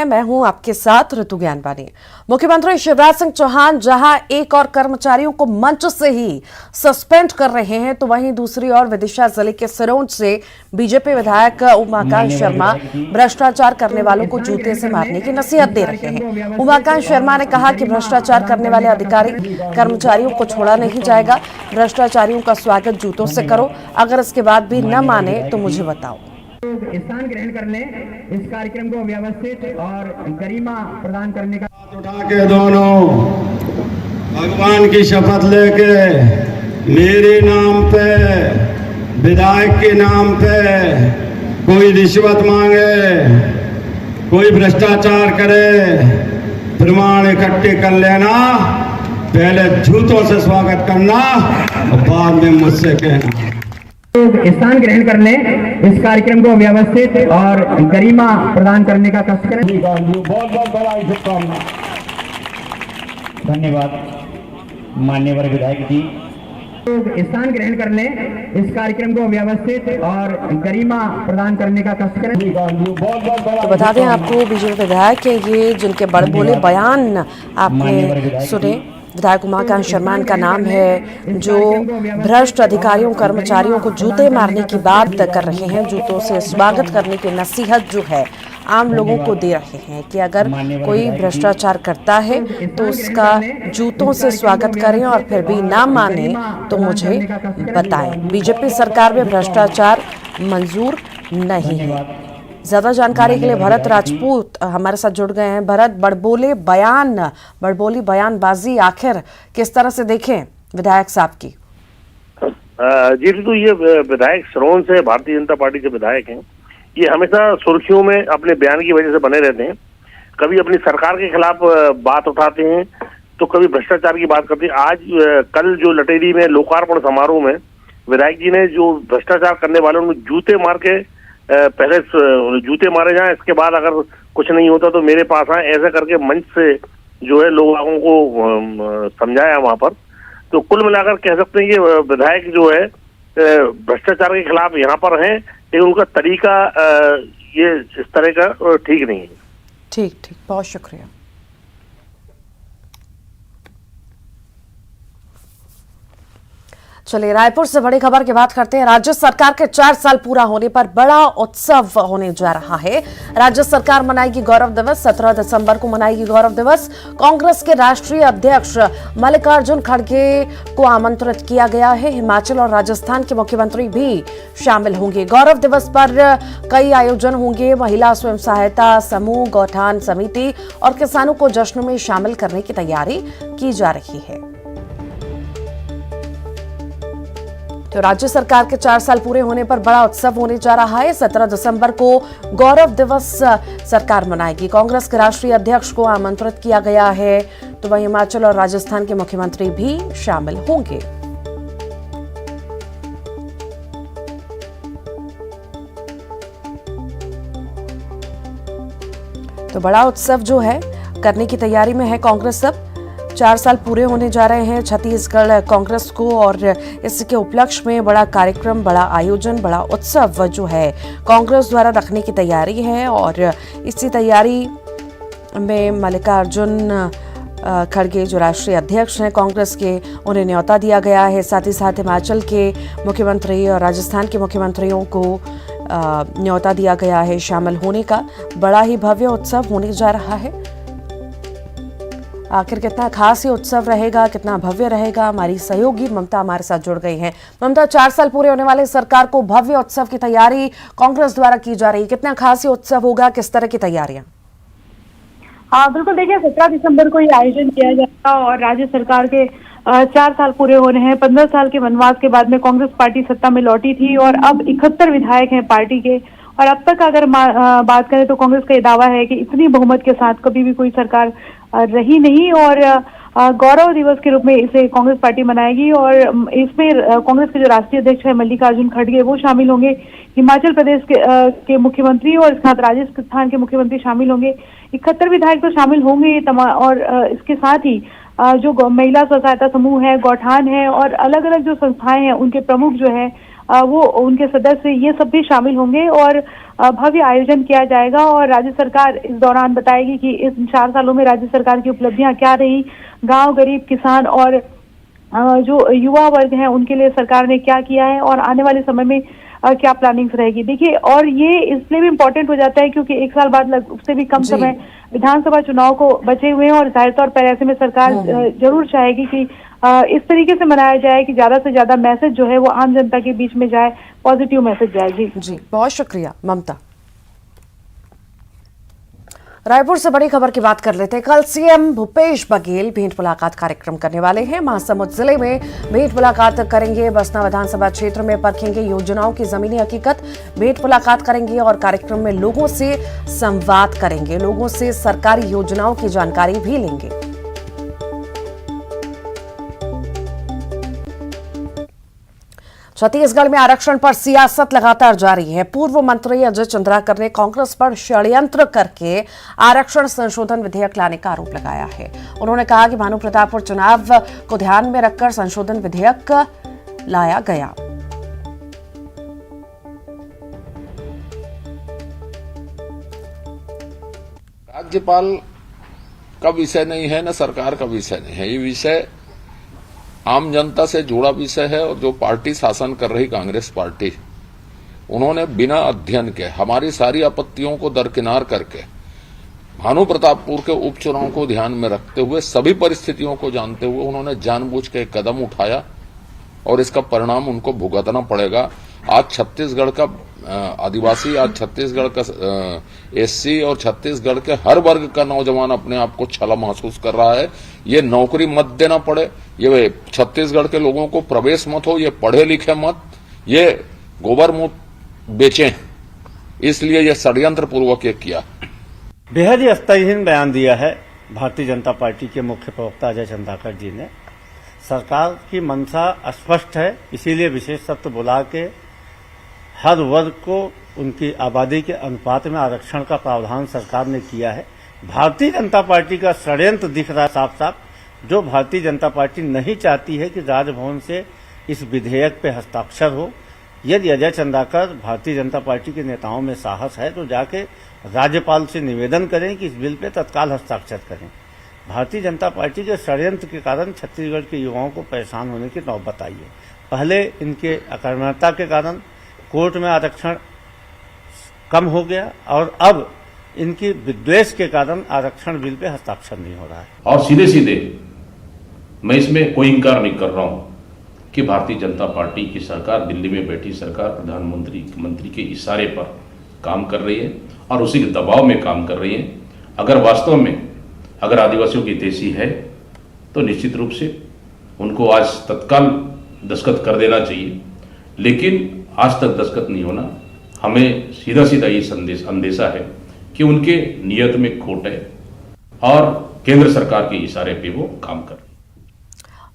मैं हूं आपके साथ ऋतु ज्ञानवानी। मुख्यमंत्री शिवराज सिंह चौहान जहां एक और कर्मचारियों को मंच से ही सस्पेंड कर रहे हैं, तो वहीं दूसरी ओर विदिशा जिले के सिरोंज से बीजेपी विधायक उमाकांत शर्मा भ्रष्टाचार करने वालों को जूते से मारने की नसीहत दे रहे हैं। उमाकांत शर्मा ने कहा कि भ्रष्टाचार करने वाले अधिकारी कर्मचारियों को छोड़ा नहीं जाएगा। भ्रष्टाचारियों का स्वागत जूतों से करो, अगर इसके बाद भी न माने तो मुझे बताओ। स्थान ग्रहण करने इस कार्यक्रम को व्यवस्थित और गरिमा प्रदान करने का उठा के दोनों भगवान की शपथ लेके मेरे नाम पे, विधायक के नाम पे कोई रिश्वत मांगे, कोई भ्रष्टाचार करे, प्रमाण इकट्ठे कर लेना, पहले जूतों से स्वागत करना और बाद में मुझसे कहना। स्थान ग्रहण करने इस कार्यक्रम को व्यवस्थित और गरिमा प्रदान करने का कष्ट करें। बहुत बहुत बधाई, शुभकामना। धन्यवाद माननीय विधायक जी। स्थान ग्रहण करने इस कार्यक्रम को व्यवस्थित और गरिमा प्रदान करने का कष्ट करें। बहुत बहुत बधाई। तो बता दें आपको, बीजेपी विधायक है ये, जिनके बड़बोले बयान आपने सुने। विधायक उमाकांत शर्मा का नाम है, जो भ्रष्ट अधिकारियों कर्मचारियों को जूते मारने की बात कर रहे हैं। जूतों से स्वागत करने की नसीहत जो है आम लोगों को दे रहे हैं कि अगर कोई भ्रष्टाचार करता है तो उसका जूतों से स्वागत करें और फिर भी ना माने तो मुझे बताएं। बीजेपी सरकार में भ्रष्टाचार मंजूर नहीं है। ज्यादा जानकारी के लिए भरत राजपूत हमारे साथ जुड़ गए हैं। भरत, बड़बोली बयानबाजी आखिर किस तरह से देखें विधायक साहब की? जी ऋतु, ये विधायक सिरोंज से भारतीय जनता पार्टी के विधायक हैं। ये हमेशा सुर्खियों में अपने बयान की वजह से बने रहते हैं। कभी अपनी सरकार के खिलाफ बात उठाते हैं तो कभी भ्रष्टाचार की बात करते हैं। आज कल जो लटेरी में लोकार्पण समारोह में विधायक जी ने जो भ्रष्टाचार करने वालों को जूते मार के, पहले जूते मारे जाएं, इसके बाद अगर कुछ नहीं होता तो मेरे पास आए, ऐसा करके मंच से जो है लोगों को समझाया वहां पर। तो कुल मिलाकर कह सकते हैं कि विधायक जो है भ्रष्टाचार के खिलाफ यहाँ पर हैं, लेकिन उनका तरीका ये इस तरह का ठीक नहीं है। ठीक, बहुत शुक्रिया। चलिए, रायपुर से बड़ी खबर की बात करते हैं। राज्य सरकार के 4 साल पूरा होने पर बड़ा उत्सव होने जा रहा है। राज्य सरकार मनाएगी गौरव दिवस। 17 दिसंबर को मनाएगी गौरव दिवस। कांग्रेस के राष्ट्रीय अध्यक्ष मल्लिकार्जुन खड़गे को आमंत्रित किया गया है। हिमाचल और राजस्थान के मुख्यमंत्री भी शामिल होंगे। गौरव दिवस पर कई आयोजन होंगे। महिला स्वयं सहायता समूह, गौठान समिति और किसानों को जश्न में शामिल करने की तैयारी की जा रही है। तो राज्य सरकार के 4 साल पूरे होने पर बड़ा उत्सव होने जा रहा है। 17 दिसंबर को गौरव दिवस सरकार मनाएगी। कांग्रेस के राष्ट्रीय अध्यक्ष को आमंत्रित किया गया है, तो वहीं हिमाचल और राजस्थान के मुख्यमंत्री भी शामिल होंगे। तो बड़ा उत्सव जो है करने की तैयारी में है कांग्रेस। सब 4 साल पूरे होने जा रहे हैं छत्तीसगढ़ कांग्रेस को, और इसके उपलक्ष्य में बड़ा कार्यक्रम, बड़ा आयोजन, बड़ा उत्सव जो है कांग्रेस द्वारा रखने की तैयारी है। और इसी तैयारी में मल्लिकार्जुन खड़गे जो राष्ट्रीय अध्यक्ष हैं कांग्रेस के, उन्हें न्योता दिया गया है। साथ ही साथ हिमाचल के मुख्यमंत्री और राजस्थान के मुख्यमंत्रियों को न्योता दिया गया है शामिल होने का। बड़ा ही भव्य उत्सव होने जा रहा है। आखिर कितना खास ये उत्सव रहेगा, कितना भव्य रहेगा, हमारी सहयोगी ममता हमारे साथ जुड़ गई हैं। ममता, 4 साल पूरे होने वाले सरकार को भव्य उत्सव की तैयारी कांग्रेस द्वारा की जा रही है। कितना खास ये उत्सव होगा, किस तरह की तैयारियां? हाँ बिल्कुल, देखिए 17 दिसंबर को ये आयोजन किया जाएगा और राज्य सरकार के 4 साल पूरे होने हैं। 15 साल के वनवास के बाद में कांग्रेस पार्टी सत्ता में लौटी थी और अब 71 विधायक हैं पार्टी के। और अब तक अगर बात करें तो कांग्रेस का ये दावा है कि इतनी बहुमत के साथ कभी भी कोई सरकार रही नहीं, और गौरव दिवस के रूप में इसे कांग्रेस पार्टी मनाएगी। और इसमें कांग्रेस के जो राष्ट्रीय अध्यक्ष है मल्लिकार्जुन खड़गे, वो शामिल होंगे। हिमाचल प्रदेश के मुख्यमंत्री और इसके साथ राजस्थान के मुख्यमंत्री शामिल होंगे। 71 विधायक तो शामिल होंगे ये और इसके साथ ही जो महिला स्व सहायता समूह है, गौठान है और अलग अलग जो संस्थाएं हैं, उनके प्रमुख जो है वो उनके सदस्य ये सब भी शामिल होंगे और भव्य आयोजन किया जाएगा। और राज्य सरकार इस दौरान बताएगी कि इस 4 सालों में राज्य सरकार की उपलब्धियां क्या रही, गांव, गरीब, किसान और जो युवा वर्ग हैं उनके लिए सरकार ने क्या किया है और आने वाले समय में क्या प्लानिंग्स रहेगी। देखिए, और ये इसलिए भी इम्पोर्टेंट हो जाता है क्योंकि 1 साल बाद उससे भी कम समय विधानसभा चुनाव को बचे हुए हैं और जाहिर तौर पर ऐसे में सरकार जरूर चाहेगी कि इस तरीके से मनाया जाए कि ज्यादा से ज्यादा मैसेज जो है वो आम जनता के बीच में जाए, पॉजिटिव मैसेज जाए। जी, बहुत शुक्रिया ममता। रायपुर से बड़ी खबर की बात कर लेते हैं। कल सीएम भूपेश बघेल भेंट मुलाकात कार्यक्रम करने वाले हैं। महासमुंद जिले में भेंट मुलाकात करेंगे। बसना विधानसभा क्षेत्र में परखेंगे योजनाओं की जमीनी हकीकत। भेंट मुलाकात करेंगे और कार्यक्रम में लोगों से संवाद करेंगे। लोगों से सरकारी योजनाओं की जानकारी भी लेंगे। छत्तीसगढ़ में आरक्षण पर सियासत लगातार जारी है। पूर्व मंत्री अजय चंद्राकर ने कांग्रेस पर षड्यंत्र करके आरक्षण संशोधन विधेयक लाने का आरोप लगाया है। उन्होंने कहा कि भानु प्रतापपुर चुनाव को ध्यान में रखकर संशोधन विधेयक लाया गया। राज्यपाल का विषय नहीं है, न सरकार का विषय नहीं है। ये विषय आम जनता से जुड़ा विषय है और जो पार्टी शासन कर रही कांग्रेस पार्टी, उन्होंने बिना अध्ययन के हमारी सारी आपत्तियों को दरकिनार करके भानु प्रतापपुर के उपचुनाव को ध्यान में रखते हुए, सभी परिस्थितियों को जानते हुए उन्होंने जानबूझ के कदम उठाया और इसका परिणाम उनको भुगतना पड़ेगा। आज छत्तीसगढ़ का आदिवासी, आज छत्तीसगढ़ का एससी और छत्तीसगढ़ के हर वर्ग का नौजवान अपने आप को छला महसूस कर रहा है। ये नौकरी मत देना पड़े, ये छत्तीसगढ़ के लोगों को प्रवेश मत हो, ये पढ़े लिखे मत, ये गोबर मुत बेचें, इसलिए ये षड्यंत्र पूर्वक ये किया। बेहद ही स्तरहीन बयान दिया है भारतीय जनता पार्टी के मुख्य प्रवक्ता अजय चंद्राकर जी ने। सरकार की मंशा स्पष्ट है, इसीलिए विशेष सत्र बुला के हर वर्ग को उनकी आबादी के अनुपात में आरक्षण का प्रावधान सरकार ने किया है। भारतीय जनता पार्टी का षड्यंत्र दिख रहा है साफ साफ, जो भारतीय जनता पार्टी नहीं चाहती है कि राजभवन से इस विधेयक पे हस्ताक्षर हो। यदि अजय चंद्राकर भारतीय जनता पार्टी के नेताओं में साहस है तो जाके राज्यपाल से निवेदन करें कि इस बिल पे तत्काल हस्ताक्षर करें। भारतीय जनता पार्टी के षड्यंत्र के कारण छत्तीसगढ़ के युवाओं को परेशान होने की नौबत आई है। पहले इनके अकर्मण्यता के कारण कोर्ट में आरक्षण कम हो गया और अब इनकी विद्वेष के कारण आरक्षण बिल पे हस्ताक्षर नहीं हो रहा है। और सीधे सीधे मैं इसमें कोई इंकार नहीं कर रहा हूं कि भारतीय जनता पार्टी की सरकार, दिल्ली में बैठी सरकार प्रधानमंत्री के इशारे पर काम कर रही है और उसी के दबाव में काम कर रही है। अगर वास्तव में अगर आदिवासियों की हितैषी है तो निश्चित रूप से उनको आज तत्काल दस्तखत कर देना चाहिए, लेकिन आज तक दस्तखत नहीं होना। हमें सीधा सीधा ये अंदेशा है कि उनके नियत में खोट है और केंद्र सरकार के इशारे पे वो काम कर।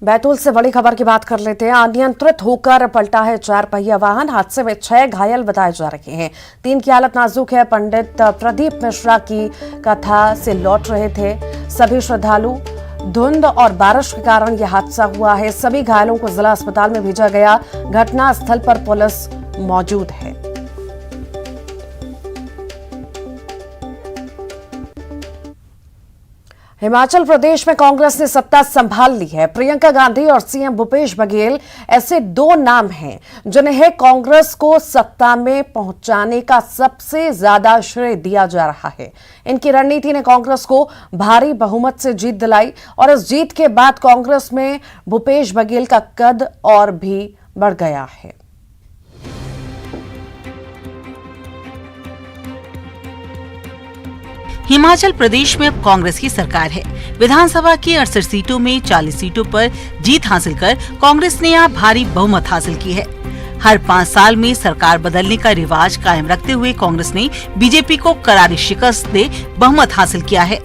बैतूल से बड़ी खबर की बात कर लेते हैं। अनियंत्रित होकर पलटा है 4 पहिया वाहन। हादसे में 6 घायल बताए जा रहे हैं। 3 की हालत नाजुक है। पंडित प्रदीप मिश्रा की कथा से लौट रहे थे सभी श्रद्धालु। धुंध और बारिश के कारण यह हादसा हुआ है। सभी घायलों को जिला अस्पताल में भेजा गया। घटना स्थल पर पुलिस मौजूद है। हिमाचल प्रदेश में कांग्रेस ने सत्ता संभाल ली है। प्रियंका गांधी और सीएम भूपेश बघेल ऐसे 2 नाम हैं जिन्हें कांग्रेस को सत्ता में पहुंचाने का सबसे ज्यादा श्रेय दिया जा रहा है। इनकी रणनीति ने कांग्रेस को भारी बहुमत से जीत दिलाई और इस जीत के बाद कांग्रेस में भूपेश बघेल का कद और भी बढ़ गया है। हिमाचल प्रदेश में अब कांग्रेस की सरकार है। विधानसभा की 68 सीटों में 40 सीटों पर जीत हासिल कर कांग्रेस ने यहाँ भारी बहुमत हासिल की है। हर 5 साल में सरकार बदलने का रिवाज कायम रखते हुए कांग्रेस ने बीजेपी को करारी शिकस्त दे बहुमत हासिल किया है।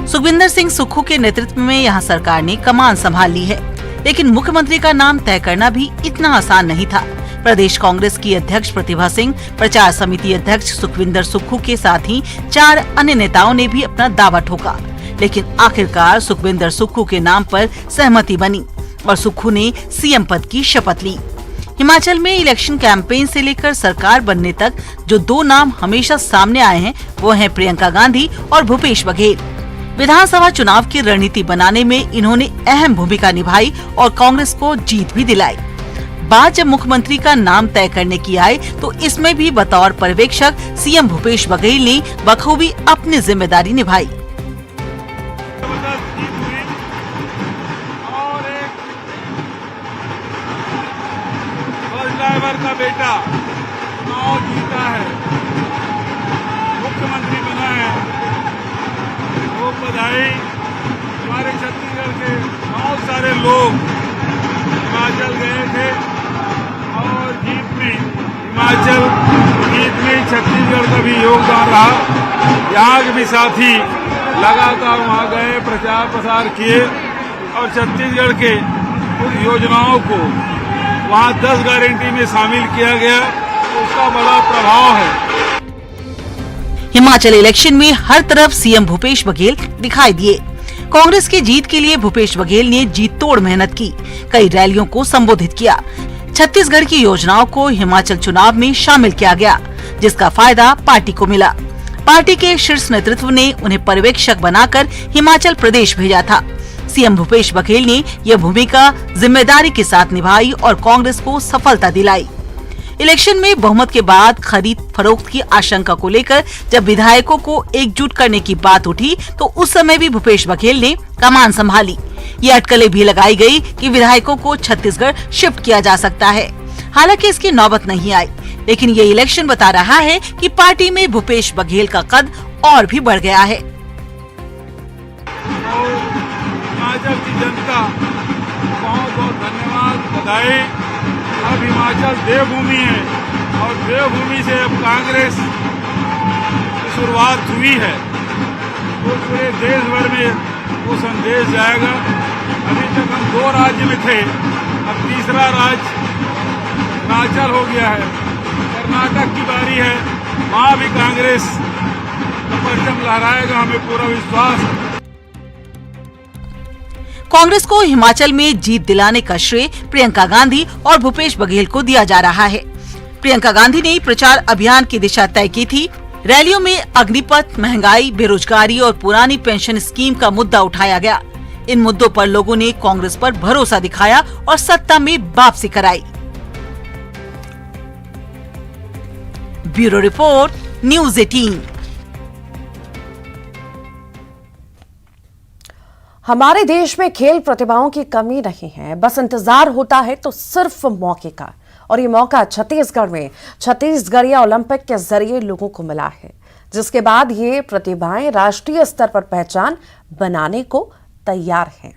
सुखविंदर सिंह सुक्खू के नेतृत्व में यहाँ सरकार ने कमान संभाल ली है, लेकिन मुख्यमंत्री का नाम तय करना भी इतना आसान नहीं था। प्रदेश कांग्रेस की अध्यक्ष प्रतिभा सिंह, प्रचार समिति अध्यक्ष सुखविंदर सुक्खू के साथ ही 4 अन्य नेताओं ने भी अपना दावा ठोका, लेकिन आखिरकार सुखविंदर सुक्खू के नाम पर सहमति बनी और सुक्खू ने सीएम पद की शपथ ली। हिमाचल में इलेक्शन कैंपेन से लेकर सरकार बनने तक जो दो नाम हमेशा सामने आए हैं वो हैं प्रियंका गांधी और भूपेश बघेल। विधानसभा चुनाव की रणनीति बनाने में इन्होंने अहम भूमिका निभाई और कांग्रेस को जीत भी दिलाई। बात जब मुख्यमंत्री का नाम तय करने की आए तो इसमें भी बतौर पर्यवेक्षक सीएम भूपेश बघेल ने बखूबी अपनी जिम्मेदारी निभाई। ड्राइवर का बेटा चुनाव जीता है, मुख्यमंत्री बना है, वो बधाई हमारे छत्तीसगढ़ के बहुत सारे लोग हिमाचल गए थे और जीत में छत्तीसगढ़ का भी योगदान रहा। यहाँ के भी साथी लगातार वहाँ गए, प्रचार प्रसार किए और छत्तीसगढ़ के उन योजनाओं को वहाँ 10 गारंटी में शामिल किया गया, उसका बड़ा प्रभाव है। हिमाचल इलेक्शन में हर तरफ सीएम भूपेश बघेल दिखाई दिए। कांग्रेस की जीत के लिए भूपेश बघेल ने जीत तोड़ मेहनत की, कई रैलियों को संबोधित किया। छत्तीसगढ़ की योजनाओं को हिमाचल चुनाव में शामिल किया गया, जिसका फायदा पार्टी को मिला। पार्टी के शीर्ष नेतृत्व ने उन्हें पर्यवेक्षक बनाकर हिमाचल प्रदेश भेजा था। सीएम भूपेश बघेल ने यह भूमिका जिम्मेदारी के साथ निभाई और कांग्रेस को सफलता दिलाई। इलेक्शन में बहुमत के बाद खरीद फरोख्त की आशंका को लेकर जब विधायकों को एकजुट करने की बात उठी तो उस समय भी भूपेश बघेल ने कमान संभाली। ये अटकलें भी लगाई गई कि विधायकों को छत्तीसगढ़ शिफ्ट किया जा सकता है। हालांकि इसकी नौबत नहीं आई, लेकिन ये इलेक्शन बता रहा है कि पार्टी में भूपेश बघेल का कद और भी बढ़ गया है। हिमाचल की जनता बहुत बहुत धन्यवाद, बधाई। अब हिमाचल देवभूमि है और देवभूमि से अब कांग्रेस की शुरुआत हुई है, तो पूरे देश भर में वो संदेश जाएगा। अभी तक हम 2 राज्य में थे, अब तीसरा राज्य हिमाचल हो गया है। कर्नाटक की बारी है, वहाँ भी कांग्रेस का परचम लहराएगा, हमें पूरा विश्वास है। कांग्रेस को हिमाचल में जीत दिलाने का श्रेय प्रियंका गांधी और भूपेश बघेल को दिया जा रहा है। प्रियंका गांधी ने प्रचार अभियान की दिशा तय की थी। रैलियों में अग्निपथ, महंगाई, बेरोजगारी और पुरानी पेंशन स्कीम का मुद्दा उठाया गया। इन मुद्दों पर लोगों ने कांग्रेस पर भरोसा दिखाया और सत्ता में वापसी कराई। Bureau report, news 18। हमारे देश में खेल प्रतिभाओं की कमी नहीं है, बस इंतजार होता है तो सिर्फ मौके का। और ये मौका छत्तीसगढ़ में छत्तीसगढ़िया ओलंपिक के जरिए लोगों को मिला है, जिसके बाद ये प्रतिभाएं राष्ट्रीय स्तर पर पहचान बनाने को तैयार हैं।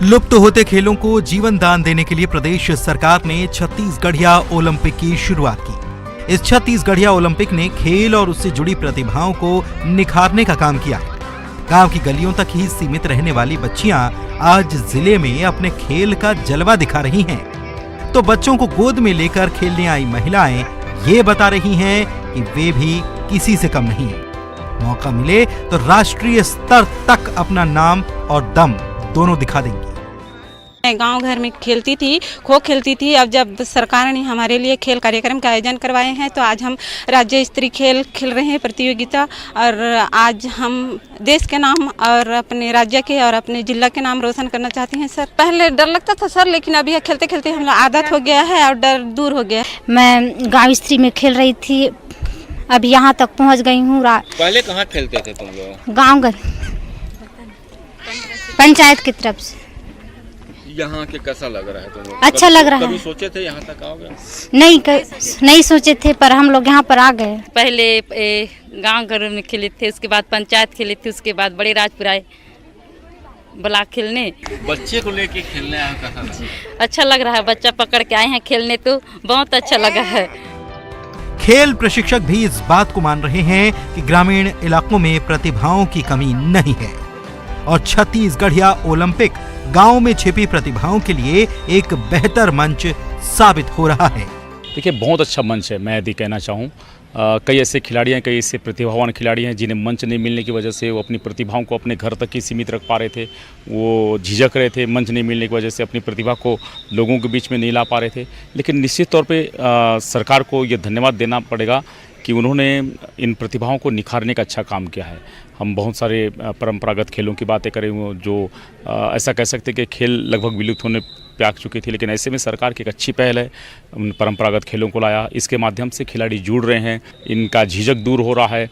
लुप्त होते खेलों को जीवन दान देने के लिए प्रदेश सरकार ने छत्तीसगढ़िया ओलंपिक की शुरुआत की। इस छत्तीसगढ़िया ओलंपिक ने खेल और उससे जुड़ी प्रतिभाओं को निखारने का काम किया। गांव की गलियों तक ही सीमित रहने वाली बच्चियां आज जिले में अपने खेल का जलवा दिखा रही हैं। तो बच्चों को गोद में लेकर खेलने आई महिलाएं ये बता रही हैं कि वे भी किसी से कम नहीं है। मौका मिले तो राष्ट्रीय स्तर तक अपना नाम और दम दोनों दिखा देंगी। मैं गांव घर में खेलती थी, खो खेलती थी। अब जब सरकार ने हमारे लिए खेल कार्यक्रम का आयोजन करवाए हैं तो आज हम राज्य स्तरीय खेल खेल रहे हैं, प्रतियोगिता। और आज हम देश के नाम और अपने राज्य के और अपने जिला के नाम रोशन करना चाहते हैं सर। पहले डर लगता था सर, लेकिन अभी खेलते खेलते हम आदत हो गया है और डर दूर हो गया। मैं गाँव स्तरीय में खेल रही थी, अब यहाँ तक पहुँच गई हूँ। पहले कहाँ खेलते थे तुम लोग? गाँव घर, पंचायत की तरफ से। यहाँ के कैसा लग रहा है तुम लोग? अच्छा लग रहा है। कभी सोचे थे यहाँ तक आओगे? नहीं सोचे थे, पर हम लोग यहाँ पर आ गए। पहले गांव घर में खेले थे, उसके बाद पंचायत खेले थे, उसके बाद बड़े राजपुर आए ब्लॉक खेलने। बच्चे को लेके खेलने आए, कैसा लगा? अच्छा लग रहा है, बच्चा पकड़ के आए हैं खेलने तो बहुत अच्छा लगा है। खेल प्रशिक्षक भी इस बात को मान रहे हैं कि ग्रामीण इलाकों में प्रतिभाओं की कमी नहीं है और छत्तीसगढ़िया ओलंपिक गांव में छिपी प्रतिभाओं के लिए एक बेहतर मंच साबित हो रहा है। देखिए, बहुत अच्छा मंच है। मैं यदि कहना चाहूँ कई ऐसे खिलाड़ी हैं, कई ऐसे प्रतिभावान खिलाड़ी हैं जिन्हें मंच नहीं मिलने की वजह से वो अपनी प्रतिभाओं को अपने घर तक ही सीमित रख पा रहे थे, वो झिझक रहे थे, मंच नहीं मिलने की वजह से अपनी प्रतिभा को लोगों के बीच में नहीं ला पा रहे थे। लेकिन निश्चित तौर पे सरकार को ये धन्यवाद देना पड़ेगा कि उन्होंने इन प्रतिभाओं को निखारने का अच्छा काम किया है। हम बहुत सारे परंपरागत खेलों की बातें करें जो ऐसा कह सकते हैं कि खेल लगभग विलुप्त होने पे आ चुकी थी, लेकिन ऐसे में सरकार की एक अच्छी पहल है, उन परंपरागत खेलों को लाया, इसके माध्यम से खिलाड़ी जुड़ रहे हैं, इनका झिझक दूर हो रहा है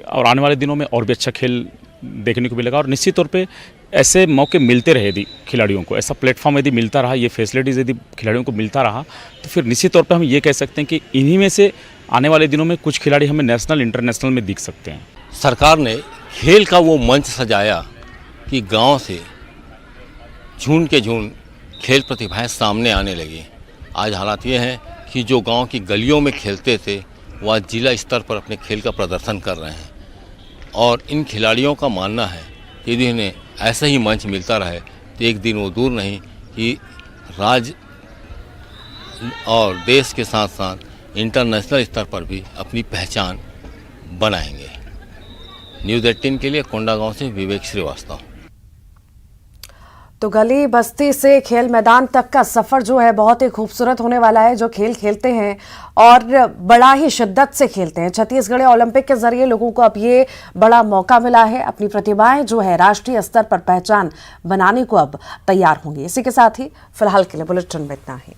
और आने वाले दिनों में और भी अच्छा खेल देखने को मिलेगा। और निश्चित तौर पे ऐसे मौके मिलते रहे यदि खिलाड़ियों को, ऐसा प्लेटफॉर्म यदि मिलता रहा, ये फैसिलिटीज़ यदि खिलाड़ियों को मिलता रहा, तो फिर निश्चित तौर पे हम ये कह सकते हैं कि इन्हीं में से आने वाले दिनों में कुछ खिलाड़ी हमें नेशनल इंटरनेशनल में दिख सकते हैं। सरकार ने खेल का वो मंच सजाया कि गांव से झुंड के झुंड खेल प्रतिभाएं सामने आने लगी। आज हालात ये हैं कि जो गांव की गलियों में खेलते थे वो आज जिला स्तर पर अपने खेल का प्रदर्शन कर रहे हैं और इन खिलाड़ियों का मानना है कि यदि इन्हें ऐसा ही मंच मिलता रहे तो एक दिन वो दूर नहीं कि राज्य और देश के साथ साथ इंटरनेशनल स्तर पर भी अपनी पहचान बनाएंगे। न्यूज़ 18 के लिए कोंडागांव से विवेक श्रीवास्तव। तो गली बस्ती से खेल मैदान तक का सफर जो है बहुत ही खूबसूरत होने वाला है। जो खेल खेलते हैं और बड़ा ही शिद्दत से खेलते हैं, छत्तीसगढ़ ओलंपिक के जरिए लोगों को अब ये बड़ा मौका मिला है, अपनी प्रतिभाएं जो है राष्ट्रीय स्तर पर पहचान बनाने को अब तैयार होंगी। इसी के साथ ही फिलहाल के लिए बुलेटिन में इतना ही।